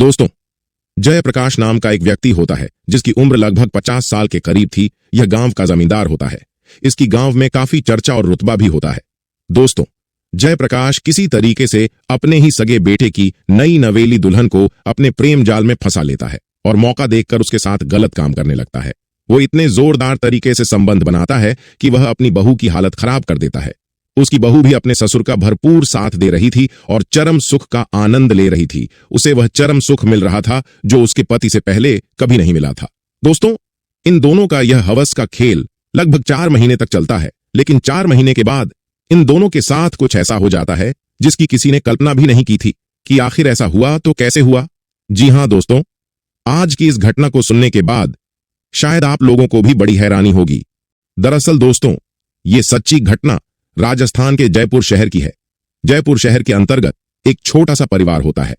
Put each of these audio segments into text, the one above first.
दोस्तों, जयप्रकाश नाम का एक व्यक्ति होता है जिसकी उम्र लगभग 50 साल के करीब थी। यह गांव का जमींदार होता है। इसकी गांव में काफी चर्चा और रुतबा भी होता है। दोस्तों, जयप्रकाश किसी तरीके से अपने ही सगे बेटे की नई नवेली दुल्हन को अपने प्रेम जाल में फंसा लेता है और मौका देखकर उसके साथ गलत काम करने लगता है। वो इतने जोरदार तरीके से संबंध बनाता है कि वह अपनी बहू की हालत खराब कर देता है। उसकी बहू भी अपने ससुर का भरपूर साथ दे रही थी और चरम सुख का आनंद ले रही थी। उसे वह चरम सुख मिल रहा था जो उसके पति से पहले कभी नहीं मिला था। दोस्तों, इन दोनों का यह हवस का खेल लगभग 4 महीने तक चलता है, लेकिन 4 महीने के बाद इन दोनों के साथ कुछ ऐसा हो जाता है जिसकी किसी ने कल्पना भी नहीं की थी। कि आखिर ऐसा हुआ तो कैसे हुआ? जी हां दोस्तों, आज की इस घटना को सुनने के बाद शायद आप लोगों को भी बड़ी हैरानी होगी। दरअसल दोस्तों, ये सच्ची घटना राजस्थान के जयपुर शहर की है। जयपुर शहर के अंतर्गत एक छोटा सा परिवार होता है।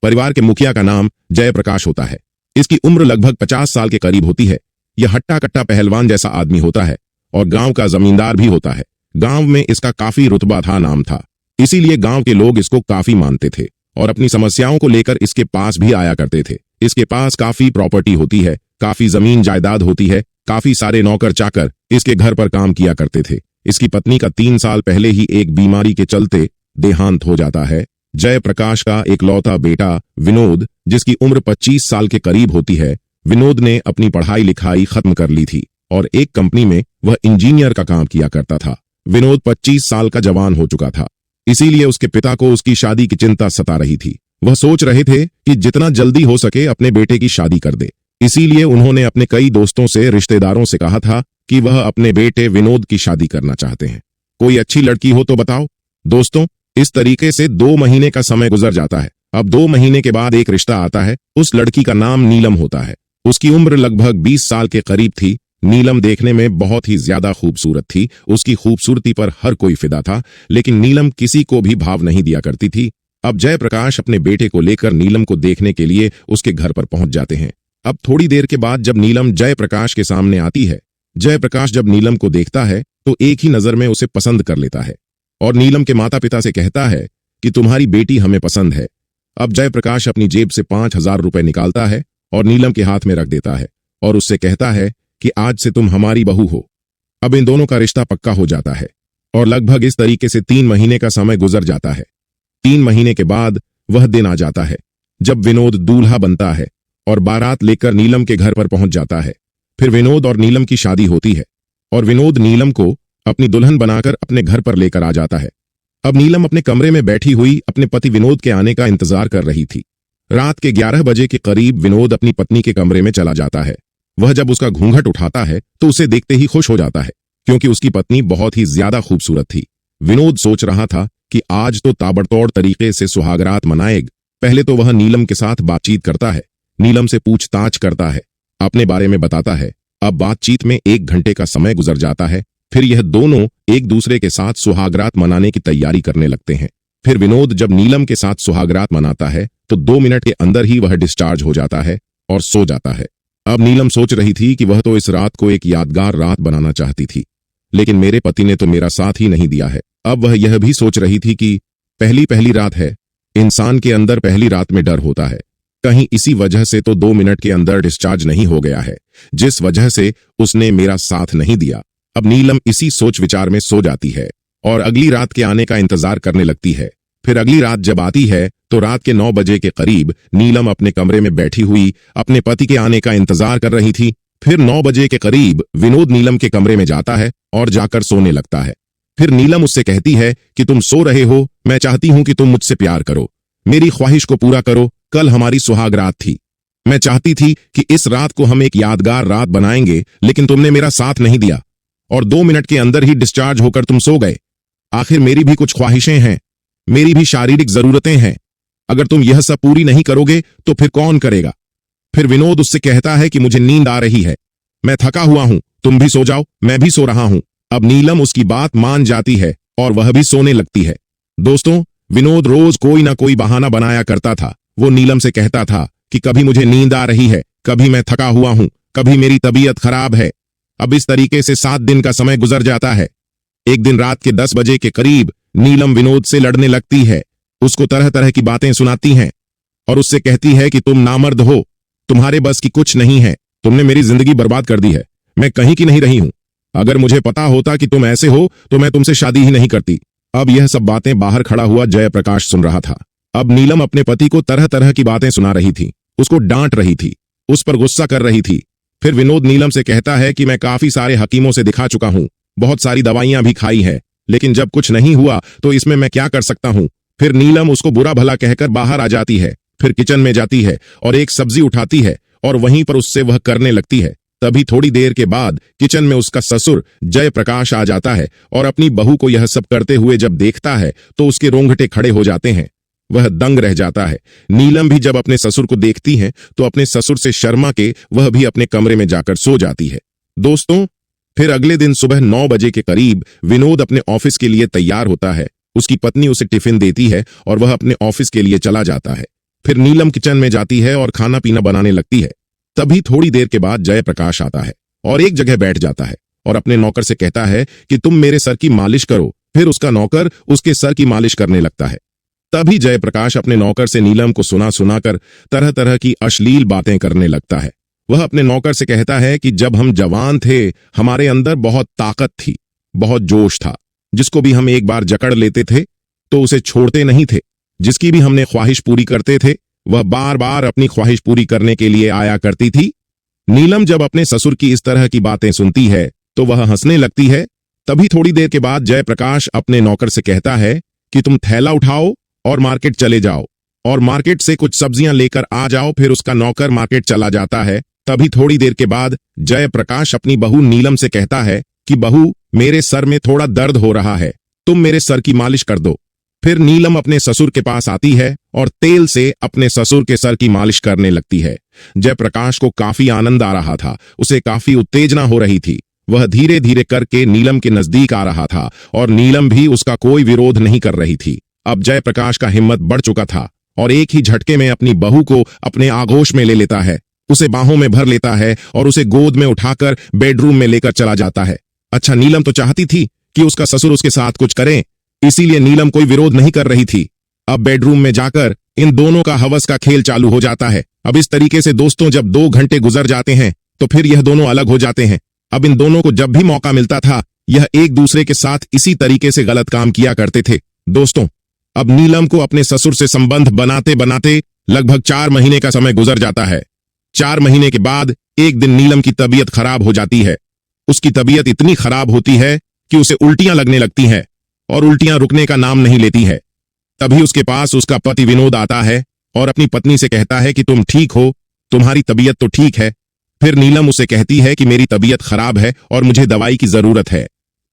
परिवार के मुखिया का नाम जयप्रकाश होता है। इसकी उम्र लगभग 50 साल के करीब होती है। यह हट्टा कट्टा पहलवान जैसा आदमी होता है और गांव का जमींदार भी होता है। गांव में इसका काफी रुतबा था, नाम था, इसीलिए गांव के लोग इसको काफी मानते थे और अपनी समस्याओं को लेकर इसके पास भी आया करते थे। इसके पास काफी प्रॉपर्टी होती है, काफी जमीन जायदाद होती है, काफी सारे नौकर चाकर इसके घर पर काम किया करते थे। इसकी पत्नी का 3 साल पहले ही एक बीमारी के चलते देहांत हो जाता है। जयप्रकाश का एकलौता बेटा विनोद, जिसकी उम्र 25 साल के करीब होती है, विनोद ने अपनी पढ़ाई लिखाई खत्म कर ली थी और एक कंपनी में वह इंजीनियर का काम किया करता था। विनोद 25 साल का जवान हो चुका था, इसीलिए उसके पिता को उसकी शादी की चिंता सता रही थी। वह सोच रहे थे कि जितना जल्दी हो सके अपने बेटे की शादी कर दे। इसीलिए उन्होंने अपने कई दोस्तों से, रिश्तेदारों से कहा था कि वह अपने बेटे विनोद की शादी करना चाहते हैं। कोई अच्छी लड़की हो तो बताओ। दोस्तों, इस तरीके से 2 महीने का समय गुजर जाता है। अब 2 महीने के बाद एक रिश्ता आता है। उस लड़की का नाम नीलम होता है। उसकी उम्र लगभग 20 साल के करीब थी। नीलम देखने में बहुत ही ज्यादा खूबसूरत थी। उसकी खूबसूरती पर हर कोई फिदा था, लेकिन नीलम किसी को भी भाव नहीं दिया करती थी। अब जयप्रकाश अपने बेटे को लेकर नीलम को देखने के लिए उसके घर पर पहुंच जाते हैं। अब थोड़ी देर के बाद जब नीलम जयप्रकाश के सामने आती है, जयप्रकाश जब नीलम को देखता है तो एक ही नजर में उसे पसंद कर लेता है और नीलम के माता पिता से कहता है कि तुम्हारी बेटी हमें पसंद है। अब जयप्रकाश अपनी जेब से 5000 रुपए निकालता है और नीलम के हाथ में रख देता है और उससे कहता है कि आज से तुम हमारी बहू हो। अब इन दोनों का रिश्ता पक्का हो जाता है और लगभग इस तरीके से 3 महीने का समय गुजर जाता है। 3 महीने के बाद वह दिन आ जाता है जब विनोद दूल्हा बनता है और बारात लेकर नीलम के घर पर पहुंच जाता है। फिर विनोद और नीलम की शादी होती है और विनोद नीलम को अपनी दुल्हन बनाकर अपने घर पर लेकर आ जाता है। अब नीलम अपने कमरे में बैठी हुई अपने पति विनोद के आने का इंतजार कर रही थी। रात के 11 बजे के करीब विनोद अपनी पत्नी के कमरे में चला जाता है। वह जब उसका घूंघट उठाता है तो उसे देखते ही खुश हो जाता है, क्योंकि उसकी पत्नी बहुत ही ज्यादा खूबसूरत थी। विनोद सोच रहा था कि आज तो ताबड़तोड़ तरीके से सुहागरात मनाएगा। पहले तो वह नीलम के साथ बातचीत करता है, नीलम से पूछताछ करता है, अपने बारे में बताता है। अब बातचीत में 1 घंटे का समय गुजर जाता है। फिर यह दोनों एक दूसरे के साथ सुहागरात मनाने की तैयारी करने लगते हैं। फिर विनोद जब नीलम के साथ सुहागरात मनाता है तो 2 मिनट के अंदर ही वह डिस्चार्ज हो जाता है और सो जाता है। अब नीलम सोच रही थी कि वह तो इस रात को एक यादगार रात बनाना चाहती थी, लेकिन मेरे पति ने तो मेरा साथ ही नहीं दिया है। अब वह यह भी सोच रही थी कि पहली रात है, इंसान के अंदर पहली रात में डर होता है। कहीं इसी वजह से तो 2 मिनट के अंदर डिस्चार्ज नहीं हो गया है, जिस वजह से उसने मेरा साथ नहीं दिया। अब नीलम इसी सोच विचार में सो जाती है और अगली रात के आने का इंतजार करने लगती है। फिर अगली रात जब आती है तो रात के 9 बजे के करीब नीलम अपने कमरे में बैठी हुई अपने पति के आने का इंतजार कर रही थी। फिर 9 बजे के करीब विनोद नीलम के कमरे में जाता है और जाकर सोने लगता है। फिर नीलम उससे कहती है कि तुम सो रहे हो, मैं चाहती हूं कि तुम मुझसे प्यार करो, मेरी ख्वाहिश को पूरा करो। कल हमारी सुहागरात थी, मैं चाहती थी कि इस रात को हम एक यादगार रात बनाएंगे, लेकिन तुमने मेरा साथ नहीं दिया और 2 मिनट के अंदर ही डिस्चार्ज होकर तुम सो गए। आखिर मेरी भी कुछ ख्वाहिशें हैं, मेरी भी शारीरिक जरूरतें हैं। अगर तुम यह सब पूरी नहीं करोगे तो फिर कौन करेगा? फिर विनोद उससे कहता है कि मुझे नींद आ रही है, मैं थका हुआ हूं, तुम भी सो जाओ, मैं भी सो रहा हूं। अब नीलम उसकी बात मान जाती है और वह भी सोने लगती है। दोस्तों, विनोद रोज कोई ना कोई बहाना बनाया करता था। वो नीलम से कहता था कि कभी मुझे नींद आ रही है, कभी मैं थका हुआ हूं, कभी मेरी तबीयत खराब है। अब इस तरीके से 7 दिन का समय गुजर जाता है। एक दिन रात के 10 बजे के करीब नीलम विनोद से लड़ने लगती है, उसको तरह तरह की बातें सुनाती हैं। और उससे कहती है कि तुम नामर्द हो, तुम्हारे बस की कुछ नहीं है, तुमने मेरी जिंदगी बर्बाद कर दी है, मैं कहीं की नहीं रही हूं। अगर मुझे पता होता कि तुम ऐसे हो तो मैं तुमसे शादी ही नहीं करती। अब यह सब बातें बाहर खड़ा हुआ जयप्रकाश सुन रहा था। अब नीलम अपने पति को तरह तरह की बातें सुना रही थी, उसको डांट रही थी, उस पर गुस्सा कर रही थी। फिर विनोद नीलम से कहता है कि मैं काफी सारे हकीमों से दिखा चुका हूं, बहुत सारी दवाइयां भी खाई है, लेकिन जब कुछ नहीं हुआ तो इसमें मैं क्या कर सकता हूं। फिर नीलम उसको बुरा भला कहकर बाहर आ जाती है, फिर किचन में जाती है और एक सब्जी उठाती है और वहीं पर उससे वह करने लगती है। तभी थोड़ी देर के बाद किचन में उसका ससुर जयप्रकाश आ जाता है और अपनी बहू को यह सब करते हुए जब देखता है तो उसके रोंगटे खड़े हो जाते हैं, वह दंग रह जाता है। नीलम भी जब अपने ससुर को देखती है तो अपने ससुर से शर्मा के वह भी अपने कमरे में जाकर सो जाती है। दोस्तों, फिर अगले दिन सुबह 9 बजे के करीब विनोद अपने ऑफिस के लिए तैयार होता है। उसकी पत्नी उसे टिफिन देती है और वह अपने ऑफिस के लिए चला जाता है। फिर नीलम किचन में जाती है और खाना पीना बनाने लगती है। तभी थोड़ी देर के बाद जयप्रकाश आता है और एक जगह बैठ जाता है और अपने नौकर से कहता है कि तुम मेरे सर की मालिश करो। फिर उसका नौकर उसके सर की मालिश करने लगता है। तभी जयप्रकाश अपने नौकर से नीलम को सुना सुनाकर तरह तरह की अश्लील बातें करने लगता है। वह अपने नौकर से कहता है कि जब हम जवान थे हमारे अंदर बहुत ताकत थी, बहुत जोश था, जिसको भी हम एक बार जकड़ लेते थे तो उसे छोड़ते नहीं थे। जिसकी भी हमने ख्वाहिश पूरी करते थे वह बार बार अपनी ख्वाहिश पूरी करने के लिए आया करती थी। नीलम जब अपने ससुर की इस तरह की बातें सुनती है तो वह हंसने लगती है। तभी थोड़ी देर के बाद जयप्रकाश अपने नौकर से कहता है कि तुम थैला उठाओ और मार्केट चले जाओ और मार्केट से कुछ सब्जियां लेकर आ जाओ। फिर उसका नौकर मार्केट चला जाता है। तभी थोड़ी देर के बाद जयप्रकाश अपनी बहू नीलम से कहता है कि बहू, मेरे सर में थोड़ा दर्द हो रहा है, तुम मेरे सर की मालिश कर दो। फिर नीलम अपने ससुर के पास आती है और तेल से अपने ससुर के सर की मालिश करने लगती है। जयप्रकाश को काफी आनंद आ रहा था, उसे काफी उत्तेजना हो रही थी। वह धीरे धीरे करके नीलम के नजदीक आ रहा था और नीलम भी उसका कोई विरोध नहीं कर रही थी। अब जयप्रकाश का हिम्मत बढ़ चुका था और एक ही झटके में अपनी बहू को अपने आगोश में ले लेता है, उसे बाहों में भर लेता है और उसे गोद में उठाकर बेडरूम में लेकर चला जाता है। अच्छा, नीलम तो चाहती थी कि उसका ससुर उसके साथ कुछ करे, इसीलिए नीलम कोई विरोध नहीं कर रही थी। अब बेडरूम में जाकर इन दोनों का हवस का खेल चालू हो जाता है। अब इस तरीके से दोस्तों जब 2 घंटे गुजर जाते हैं तो फिर यह दोनों अलग हो जाते हैं। अब इन दोनों को जब भी मौका मिलता था यह एक दूसरे के साथ इसी तरीके से गलत काम किया करते थे। दोस्तों, अब नीलम को अपने ससुर से संबंध बनाते बनाते लगभग 4 महीने का समय गुजर जाता है। 4 महीने के बाद एक दिन नीलम की तबीयत खराब हो जाती है। उसकी तबीयत इतनी खराब होती है कि उसे उल्टियां लगने लगती हैं और उल्टियां रुकने का नाम नहीं लेती है। तभी उसके पास उसका पति विनोद आता है और अपनी पत्नी से कहता है कि तुम ठीक हो, तुम्हारी तबीयत तो ठीक है। फिर नीलम उसे कहती है कि मेरी तबीयत खराब है और मुझे दवाई की जरूरत है।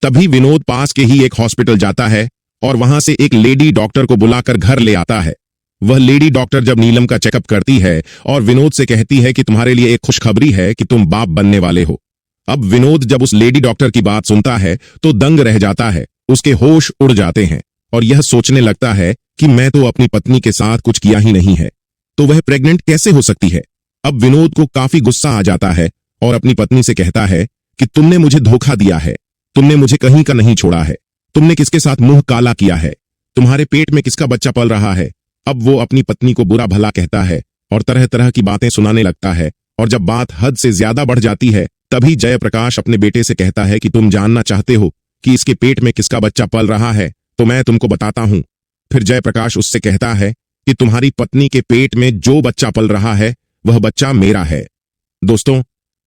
तभी विनोद पास के ही एक हॉस्पिटल जाता है और वहां से एक लेडी डॉक्टर को बुलाकर घर ले आता है। वह लेडी डॉक्टर जब नीलम का चेकअप करती है और विनोद से कहती है कि तुम्हारे लिए एक खुशखबरी है कि तुम बाप बनने वाले हो। अब विनोद जब उस लेडी डॉक्टर की बात सुनता है तो दंग रह जाता है, उसके होश उड़ जाते हैं और यह सोचने लगता है कि मैं तो अपनी पत्नी के साथ कुछ किया ही नहीं है, तो वह प्रेग्नेंट कैसे हो सकती है। अब विनोद को काफी गुस्सा आ जाता है और अपनी पत्नी से कहता है कि तुमने मुझे धोखा दिया है, तुमने मुझे कहीं का नहीं छोड़ा है, तुमने किसके साथ मुंह काला किया है, तुम्हारे पेट में किसका बच्चा पल रहा है। अब वो अपनी पत्नी को बुरा भला कहता है और तरह तरह की बातें सुनाने लगता है और जब बात हद से ज्यादा बढ़ जाती है तभी जयप्रकाश अपने बेटे से कहता है कि तुम जानना चाहते हो कि इसके पेट में किसका बच्चा पल रहा है, तो मैं तुमको बताता हूं। फिर जयप्रकाश उससे कहता है कि तुम्हारी पत्नी के पेट में जो बच्चा पल रहा है वह बच्चा मेरा है। दोस्तों,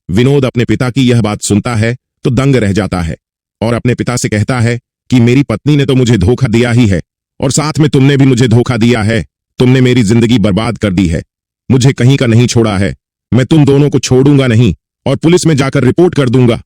विनोद अपने पिता की यह बात सुनता है तो दंग रह जाता है और अपने पिता से कहता है कि मेरी पत्नी ने तो मुझे धोखा दिया ही है और साथ में तुमने भी मुझे धोखा दिया है, तुमने मेरी जिंदगी बर्बाद कर दी है, मुझे कहीं का नहीं छोड़ा है, मैं तुम दोनों को छोड़ूंगा नहीं और पुलिस में जाकर रिपोर्ट कर दूंगा।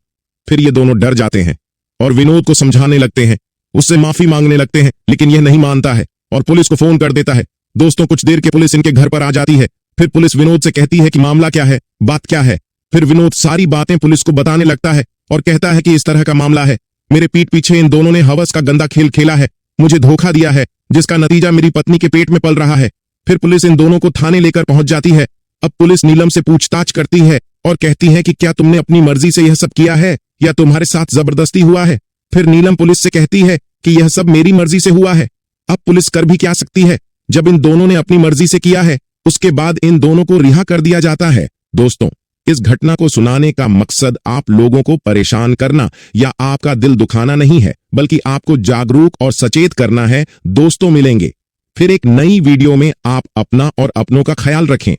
फिर ये दोनों डर जाते हैं और विनोद को समझाने लगते हैं, उससे माफी मांगने लगते हैं, लेकिन यह नहीं मानता है और पुलिस को फोन कर देता है। दोस्तों, कुछ देर के पुलिस इनके घर पर आ जाती है। फिर पुलिस विनोद से कहती है कि मामला क्या है, बात क्या है। फिर विनोद सारी बातें पुलिस को बताने लगता है और कहता है कि इस तरह का मामला है, मेरे पीठ पीछे इन दोनों ने हवस का गंदा खेल खेला है, मुझे धोखा दिया है, जिसका नतीजा मेरी पत्नी के पेट में पल रहा है। फिर पुलिस इन दोनों को थाने लेकर पहुंच जाती है। अब पुलिस नीलम से पूछताछ करती है और कहती है कि क्या तुमने अपनी मर्जी से यह सब किया है या तुम्हारे साथ जबरदस्ती हुआ है। फिर नीलम पुलिस से कहती है कि यह सब मेरी मर्जी से हुआ है। अब पुलिस कर भी क्या सकती है, जब इन दोनों ने अपनी मर्जी से किया है, उसके बाद इन दोनों को रिहा कर दिया जाता है। दोस्तों, इस घटना को सुनाने का मकसद आप लोगों को परेशान करना या आपका दिल दुखाना नहीं है, बल्कि आपको जागरूक और सचेत करना है। दोस्तों, मिलेंगे फिर एक नई वीडियो में। आप अपना और अपनों का ख्याल रखें।